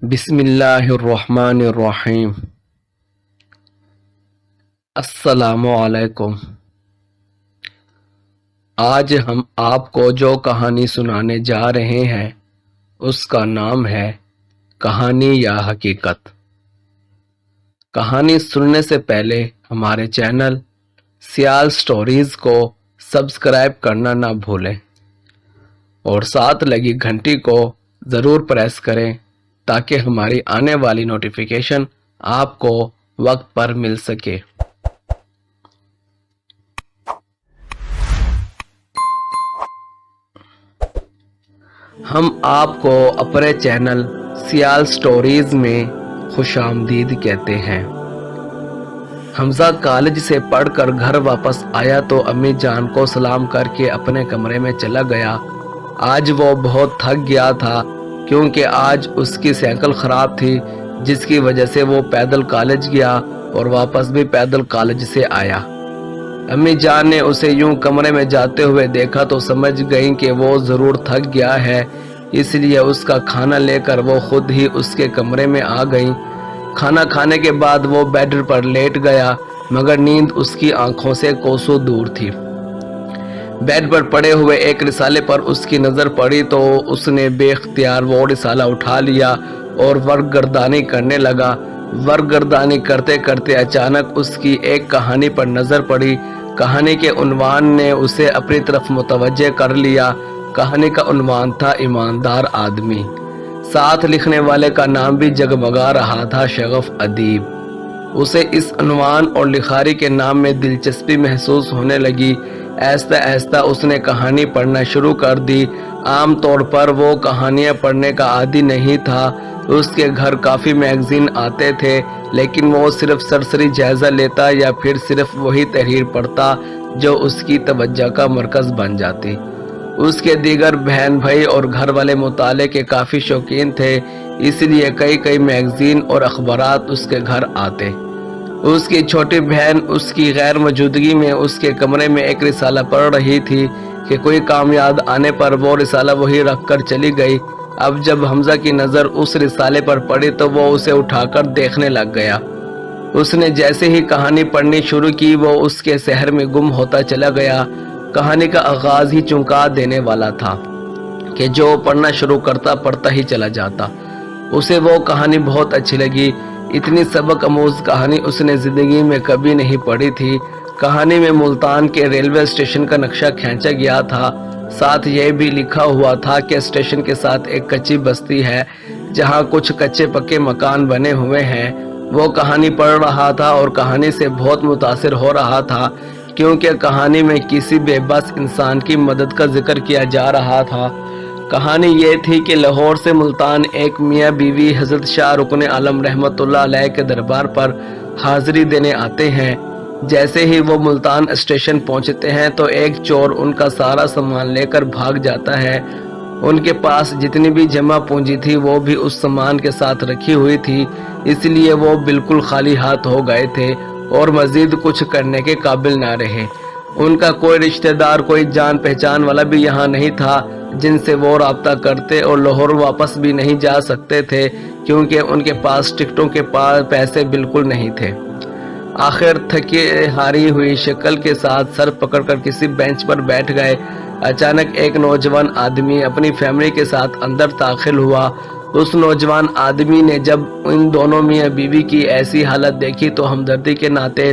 بسم اللہ الرحمن الرحیم۔ السلام علیکم۔ آج ہم آپ کو جو کہانی سنانے جا رہے ہیں اس کا نام ہے کہانی یا حقیقت۔ کہانی سننے سے پہلے ہمارے چینل سیال سٹوریز کو سبسکرائب کرنا نہ بھولیں اور ساتھ لگی گھنٹی کو ضرور پریس کریں تاکہ ہماری آنے والی نوٹیفیکیشن آپ کو وقت پر مل سکے۔ ہم آپ کو اپنے چینل سیال سٹوریز میں خوش آمدید کہتے ہیں۔ حمزہ کالج سے پڑھ کر گھر واپس آیا تو امی جان کو سلام کر کے اپنے کمرے میں چلا گیا۔ آج وہ بہت تھک گیا تھا کیونکہ آج اس کی سائیکل خراب تھی، جس کی وجہ سے وہ پیدل کالج گیا اور واپس بھی پیدل کالج سے آیا۔ امی جان نے اسے یوں کمرے میں جاتے ہوئے دیکھا تو سمجھ گئیں کہ وہ ضرور تھک گیا ہے، اس لیے اس کا کھانا لے کر وہ خود ہی اس کے کمرے میں آ گئیں۔ کھانا کھانے کے بعد وہ بیڈ پر لیٹ گیا مگر نیند اس کی آنکھوں سے کوسوں دور تھی۔ بیڈ پر پڑے ہوئے ایک رسالے پر اس کی نظر پڑی تو اس نے بے اختیار وہ رسالہ اٹھا لیا اور ورق گردانی کرنے لگا۔ ورق گردانی کرتے کرتے اچانک اس کی ایک کہانی پر نظر پڑی۔ کہانی کے عنوان نے اسے اپنی طرف متوجہ کر لیا۔ کہانی کا عنوان تھا ایماندار آدمی۔ ساتھ لکھنے والے کا نام بھی جگمگا رہا تھا، شغف ادیب۔ اسے اس عنوان اور لکھاری کے نام میں دلچسپی محسوس ہونے لگی۔ آہستہ آہستہ اس نے کہانی پڑھنا شروع کر دی۔ عام طور پر وہ کہانیاں پڑھنے کا عادی نہیں تھا۔ اس کے گھر کافی میگزین آتے تھے لیکن وہ صرف سرسری جائزہ لیتا یا پھر صرف وہی تحریر پڑھتا جو اس کی توجہ کا مرکز بن جاتی۔ اس کے دیگر بہن بھائی اور گھر والے مطالعے کے کافی شوقین تھے، اس لیے کئی میگزین اور اخبارات اس کے گھر آتے۔ اس کی چھوٹی بہن اس کی غیر موجودگی میں اس کے کمرے میں ایک رسالہ پڑھ رہی تھی کہ کوئی کام یاد آنے پر وہ رسالہ وہی رکھ کر چلی گئی۔ اب جب حمزہ کی نظر اس رسالے پر پڑی تو وہ اسے اٹھا کر دیکھنے لگ گیا۔ اس نے جیسے ہی کہانی پڑھنی شروع کی وہ اس کے سحر میں گم ہوتا چلا گیا۔ کہانی کا آغاز ہی چونکا دینے والا تھا کہ جو پڑھنا شروع کرتا پڑھتا ہی چلا جاتا۔ اسے وہ کہانی بہت اچھی لگی۔ اتنی سبق آموز کہانی اس نے زندگی میں کبھی نہیں پڑھی تھی۔ کہانی میں ملتان کے ریلوے اسٹیشن کا نقشہ کھینچا گیا تھا، ساتھ یہ بھی لکھا ہوا تھا کہ اسٹیشن کے ساتھ ایک کچی بستی ہے جہاں کچھ کچے پکے مکان بنے ہوئے ہیں۔ وہ کہانی پڑھ رہا تھا اور کہانی سے بہت متاثر ہو رہا تھا کیونکہ کہانی میں کسی بے بس انسان کی مدد کا ذکر کیا جا رہا تھا۔ کہانی یہ تھی کہ لاہور سے ملتان ایک میاں بیوی حضرت شاہ رکن عالم رحمت اللہ علیہ کے دربار پر حاضری دینے آتے ہیں۔ جیسے ہی وہ ملتان اسٹیشن پہنچتے ہیں تو ایک چور ان کا سارا سامان لے کر بھاگ جاتا ہے۔ ان کے پاس جتنی بھی جمع پونجی تھی وہ بھی اس سامان کے ساتھ رکھی ہوئی تھی، اس لیے وہ بالکل خالی ہاتھ ہو گئے تھے اور مزید کچھ کرنے کے قابل نہ رہے۔ ان کا کوئی رشتہ دار، کوئی جان پہچان والا بھی یہاں نہیں تھا جن سے وہ رابطہ کرتے اور لاہور واپس بھی نہیں جا سکتے تھے کیونکہ ان کے پاس ٹکٹوں کے پیسے بالکل نہیں تھے۔ آخر تھکی ہاری ہوئی شکل کے ساتھ سر پکڑ کر کسی بینچ پر بیٹھ گئے۔ اچانک ایک نوجوان آدمی اپنی فیملی کے ساتھ اندر داخل ہوا۔ اس نوجوان آدمی نے جب ان دونوں میاں بیوی کی ایسی حالت دیکھی تو ہمدردی کے ناطے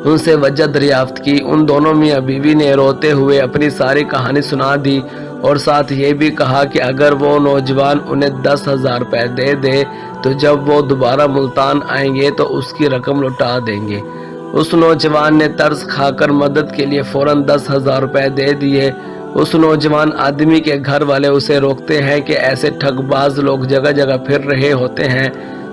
ان سے وجہ دریافت کی۔ ان دونوں میاں بیوی نے روتے ہوئے اپنی ساری کہانی سنا دی اور ساتھ یہ بھی کہا کہ اگر وہ نوجوان انہیں 10,000 روپے دے دے تو جب وہ دوبارہ ملتان آئیں گے تو اس کی رقم لوٹا دیں گے۔ اس نوجوان نے ترس کھا کر مدد کے لیے فوراً 10,000 روپے دے دیے۔ اس نوجوان آدمی کے گھر والے اسے روکتے ہیں کہ ایسے ٹھگ باز لوگ جگہ جگہ پھر رہے ہوتے ہیں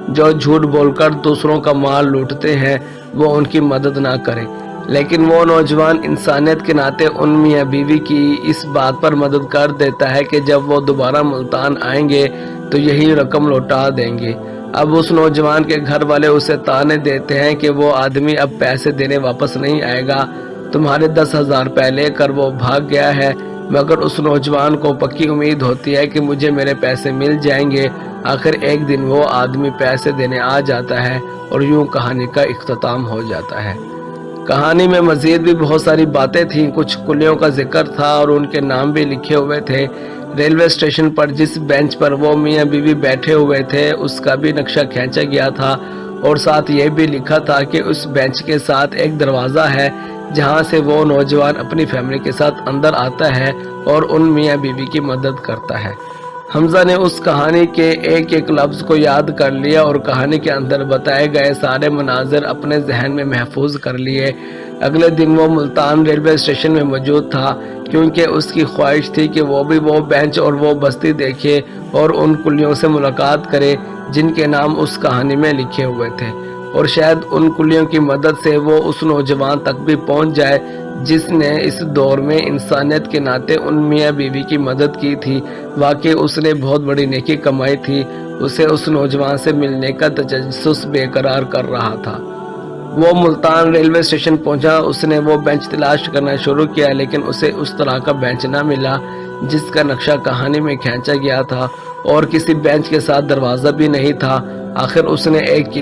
جو جھوٹ بول کر دوسروں کا مال لوٹتے ہیں، وہ ان کی مدد نہ کرے۔ لیکن وہ نوجوان انسانیت کے ناطے ان میاں بیوی کی اس بات پر مدد کر دیتا ہے کہ جب وہ دوبارہ ملتان آئیں گے تو یہی رقم لوٹا دیں گے۔ اب اس نوجوان کے گھر والے اسے طعنے دیتے ہیں کہ وہ آدمی اب پیسے دینے واپس نہیں آئے گا، تمہارے 10,000 روپے لے کر وہ بھاگ گیا ہے، مگر اس نوجوان کو پکی امید ہوتی ہے کہ مجھے میرے پیسے مل جائیں گے۔ آخر ایک دن وہ آدمی پیسے دینے آ جاتا ہے اور یوں کہانی کا اختتام ہو جاتا ہے۔ کہانی میں مزید بھی بہت ساری باتیں تھیں، کچھ کلیوں کا ذکر تھا اور ان کے نام بھی لکھے ہوئے تھے۔ ریلوے اسٹیشن پر جس بینچ پر وہ میاں بیوی بیٹھے ہوئے تھے اس کا بھی نقشہ کھینچا گیا تھا، اور ساتھ یہ بھی لکھا تھا کہ اس بینچ کے ساتھ ایک دروازہ ہے جہاں سے وہ نوجوان اپنی فیملی کے ساتھ اندر آتا ہے اور ان میاں بیوی کی مدد کرتا ہے۔ حمزہ نے اس کہانی کے ایک ایک لفظ کو یاد کر لیا اور کہانی کے اندر بتائے گئے سارے مناظر اپنے ذہن میں محفوظ کر لیے۔ اگلے دن وہ ملتان ریلوے اسٹیشن میں موجود تھا، کیونکہ اس کی خواہش تھی کہ وہ بھی وہ بینچ اور وہ بستی دیکھے اور ان کلیوں سے ملاقات کرے جن کے نام اس کہانی میں لکھے ہوئے تھے، اور شاید ان کلیوں کی مدد سے وہ اس نوجوان تک بھی پہنچ جائے جس نے اس دور میں انسانیت کے ناطے ان میاں بیوی کی مدد کی تھی۔ واقعی اس نے بہت بڑی نیکی کمائی تھی۔ اسے اس نوجوان سے ملنے کا تجسس بے قرار کر رہا تھا۔ وہ ملتان ریلوے اسٹیشن پہنچا، اس نے وہ بینچ تلاش کرنا شروع کیا، لیکن اسے اس طرح کا بینچ نہ ملا جس کا نقشہ کہانی میں کھینچا گیا تھا، اور کسی بینچ کے ساتھ دروازہ بھی نہیں تھا۔ آخر اس نے ایک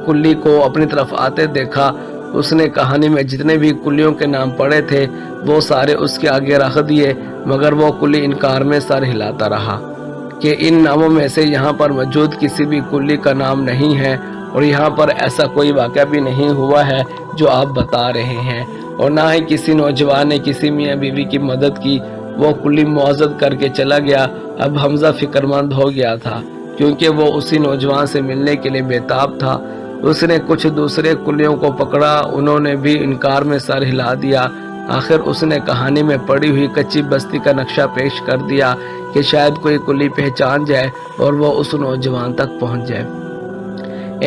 کلی کو اپنی طرف آتے دیکھا۔ اس نے کہانی میں جتنے بھی کلیوں کے نام پڑھے تھے وہ سارے اس کے آگے رکھ دیے، مگر وہ کلی انکار میں سر ہلاتا رہا کہ ان ناموں میں سے یہاں پر موجود کسی بھی کلی کا نام نہیں ہے، اور یہاں پر ایسا کوئی واقعہ بھی نہیں ہوا ہے جو آپ بتا رہے ہیں، اور نہ ہی کسی نوجوان نے کسی میاں بیوی کی مدد کی۔ وہ کلی معذرت کر کے چلا گیا۔ اب حمزہ فکر مند ہو گیا تھا، کیونکہ وہ اسی نوجوان سے ملنے کے لیے بےتاب تھا۔ اس نے کچھ دوسرے کلیوں کو پکڑا، انہوں نے بھی انکار میں سر ہلا دیا۔ آخر اس نے کہانی میں پڑی ہوئی کچی بستی کا نقشہ پیش کر دیا کہ شاید کوئی کلی پہچان جائے اور وہ اس نوجوان تک پہنچ جائے۔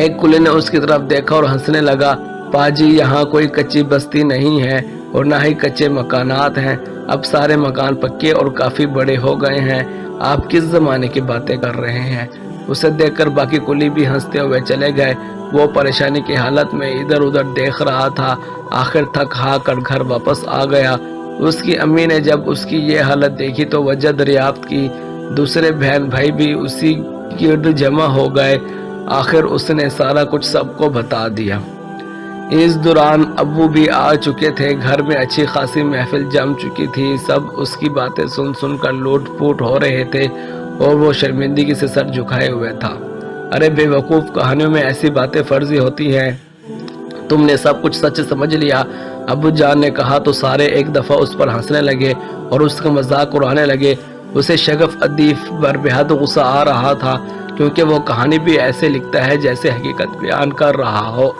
ایک کلی نے اس کی طرف دیکھا اور ہنسنے لگا۔ پاجی، یہاں کوئی کچی بستی نہیں ہے اور نہ ہی کچے مکانات ہیں، اب سارے مکان پکے اور کافی بڑے ہو گئے ہیں۔ آپ کس زمانے کی باتیں کر رہے ہیں؟ اسے دیکھ کر باقی کلی بھی ہنستے ہوئے چلے گئے۔ وہ پریشانی کی حالت میں ادھر ادھر دیکھ رہا تھا۔ آخر تھک ہار کر گھر واپس آ گیا۔ اس کی امی نے جب اس کی یہ حالت دیکھی تو وجہ دریافت کی۔ دوسرے بہن بھائی بھی اسی گرد جمع ہو گئے۔ آخر اس نے سارا کچھ سب کو بتا دیا۔ اس دوران ابو بھی آ چکے تھے۔ گھر میں اچھی خاصی محفل جم چکی تھی۔ سب اس کی باتیں سن سن کر لوٹ پوٹ ہو رہے تھے اور وہ شرمندگی سے سر جھکائے ہوئے تھا۔ ارے بے وقوف، کہانیوں میں ایسی باتیں فرضی ہوتی ہیں، تم نے سب کچھ سچ سمجھ لیا؟ ابو جان نے کہا تو سارے ایک دفعہ اس پر ہنسنے لگے اور اس کا مذاق اڑانے لگے۔ اسے شگف ادیب پر بے حد غصہ آ رہا تھا، کیونکہ وہ کہانی بھی ایسے لکھتا ہے جیسے حقیقت بیان کر رہا ہو۔